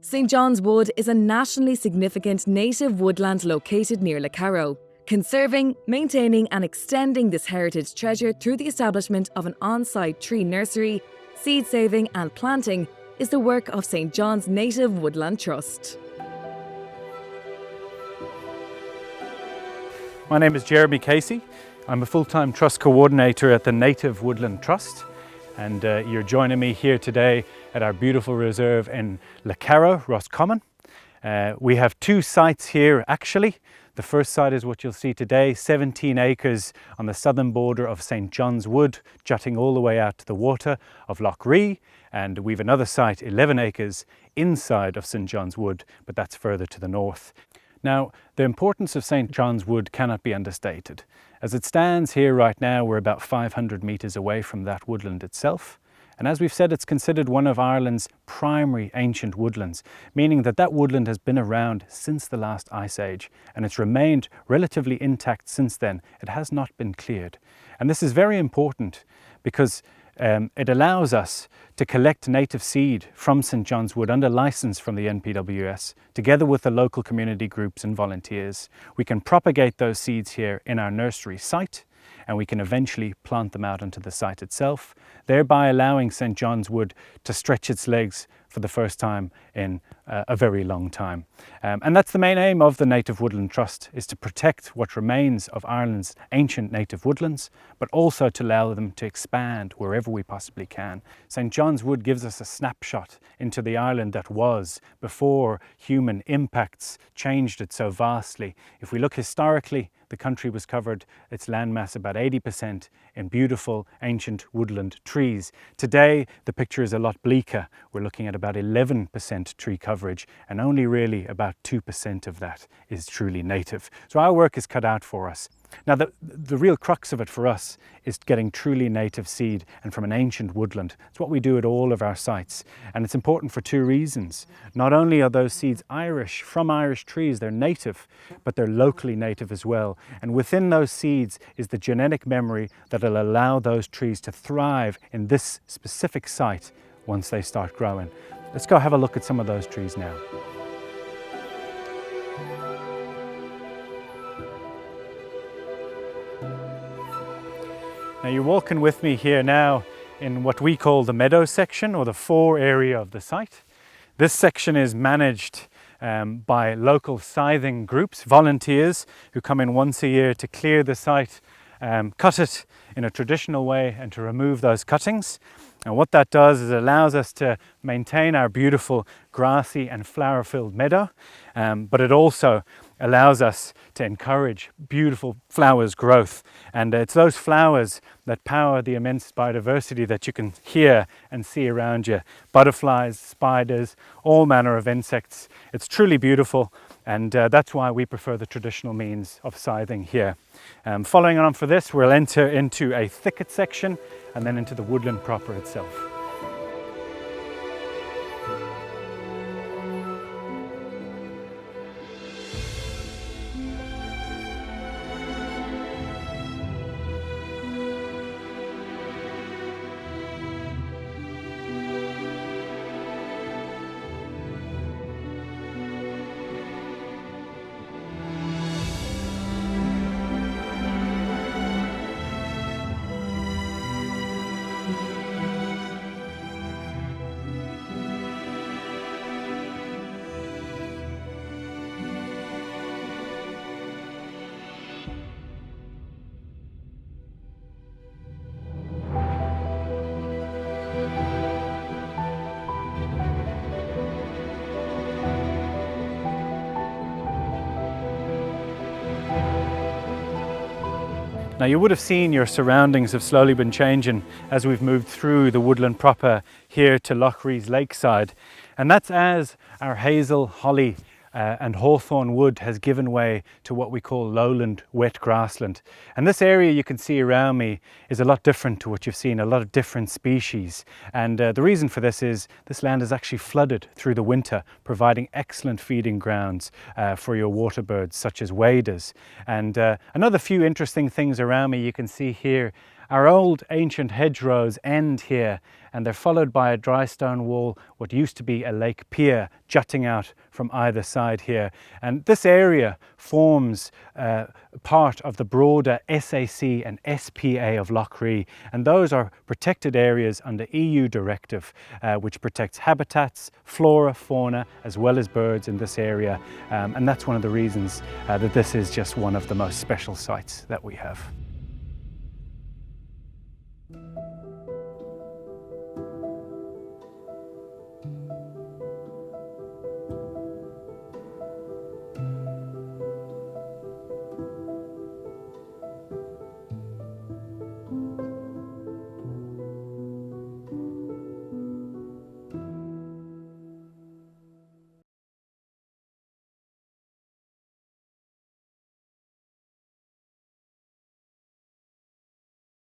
St John's Wood is a nationally significant native woodland located near Lecarrow. Conserving, maintaining and extending this heritage treasure through the establishment of an on-site tree nursery, seed saving and planting is the work of St John's Native Woodland Trust. My name is Jeremy Casey. I'm a full-time trust coordinator at the Native Woodland Trust, and you're joining me here today at our beautiful reserve in Lecarrow, Roscommon. We have two sites here actually. The first site is what you'll see today, 17 acres on the southern border of St John's Wood, jutting all the way out to the water of Lough Ree, and we've another site, 11 acres inside of St John's Wood, but that's further to the north. Now, the importance of St John's Wood cannot be understated. As it stands here right now, we're about 500 metres away from that woodland itself. And as we've said, it's considered one of Ireland's primary ancient woodlands, meaning that that woodland has been around since the last ice age, and it's remained relatively intact since then. It has not been cleared. And this is very important because it allows us to collect native seed from St John's Wood under licence from the NPWS, together with the local community groups and volunteers. We can propagate those seeds here in our nursery site, and we can eventually plant them out onto the site itself, thereby allowing St John's Wood to stretch its legs for the first time in a very long time. And that's the main aim of the Native Woodland Trust, is to protect what remains of Ireland's ancient native woodlands, but also to allow them to expand wherever we possibly can. St John's Wood gives us a snapshot into the Ireland that was before human impacts changed it so vastly. If we look historically, the country was covered, its landmass about 80% in beautiful ancient woodland trees. Today, the picture is a lot bleaker. We're looking at about 11% tree coverage, and only really about 2% of that is truly native. So our work is cut out for us. Now, the real crux of it for us is getting truly native seed and from an ancient woodland. It's what we do at all of our sites, and it's important for two reasons. Not only are those seeds Irish, from Irish trees, they're native, but they're locally native as well. And within those seeds is the genetic memory that will allow those trees to thrive in this specific site once they start growing. Let's go have a look at some of those trees now. Now, you're walking with me here now in what we call the Meadow section, or the fore area of the site. This section is managed by local scything groups, volunteers who come in once a year to clear the site, cut it in a traditional way and to remove those cuttings. And what that does is it allows us to maintain our beautiful grassy and flower-filled meadow, but it also allows us to encourage beautiful flowers growth. And it's those flowers that power the immense biodiversity that you can hear and see around you. Butterflies, spiders, all manner of insects. It's truly beautiful, and that's why we prefer the traditional means of scything here. Following on for this, we'll enter into a thicket section and then into the woodland proper itself. Now, you would have seen your surroundings have slowly been changing as we've moved through the woodland proper here to Lough Ree's Lakeside, and that's as our hazel, holly and hawthorn wood has given way to what we call lowland wet grassland. And this area you can see around me is a lot different to what you've seen, a lot of different species. And the reason for this is this land is actually flooded through the winter, providing excellent feeding grounds for your water birds such as waders. And another few interesting things around me you can see here Our old ancient hedgerows end here, and they're followed by a dry stone wall, what used to be a lake pier jutting out from either side here. And this area forms part of the broader SAC and SPA of Lough Ree, and those are protected areas under EU directive which protects habitats, flora, fauna, as well as birds in this area, and that's one of the reasons that this is just one of the most special sites that we have.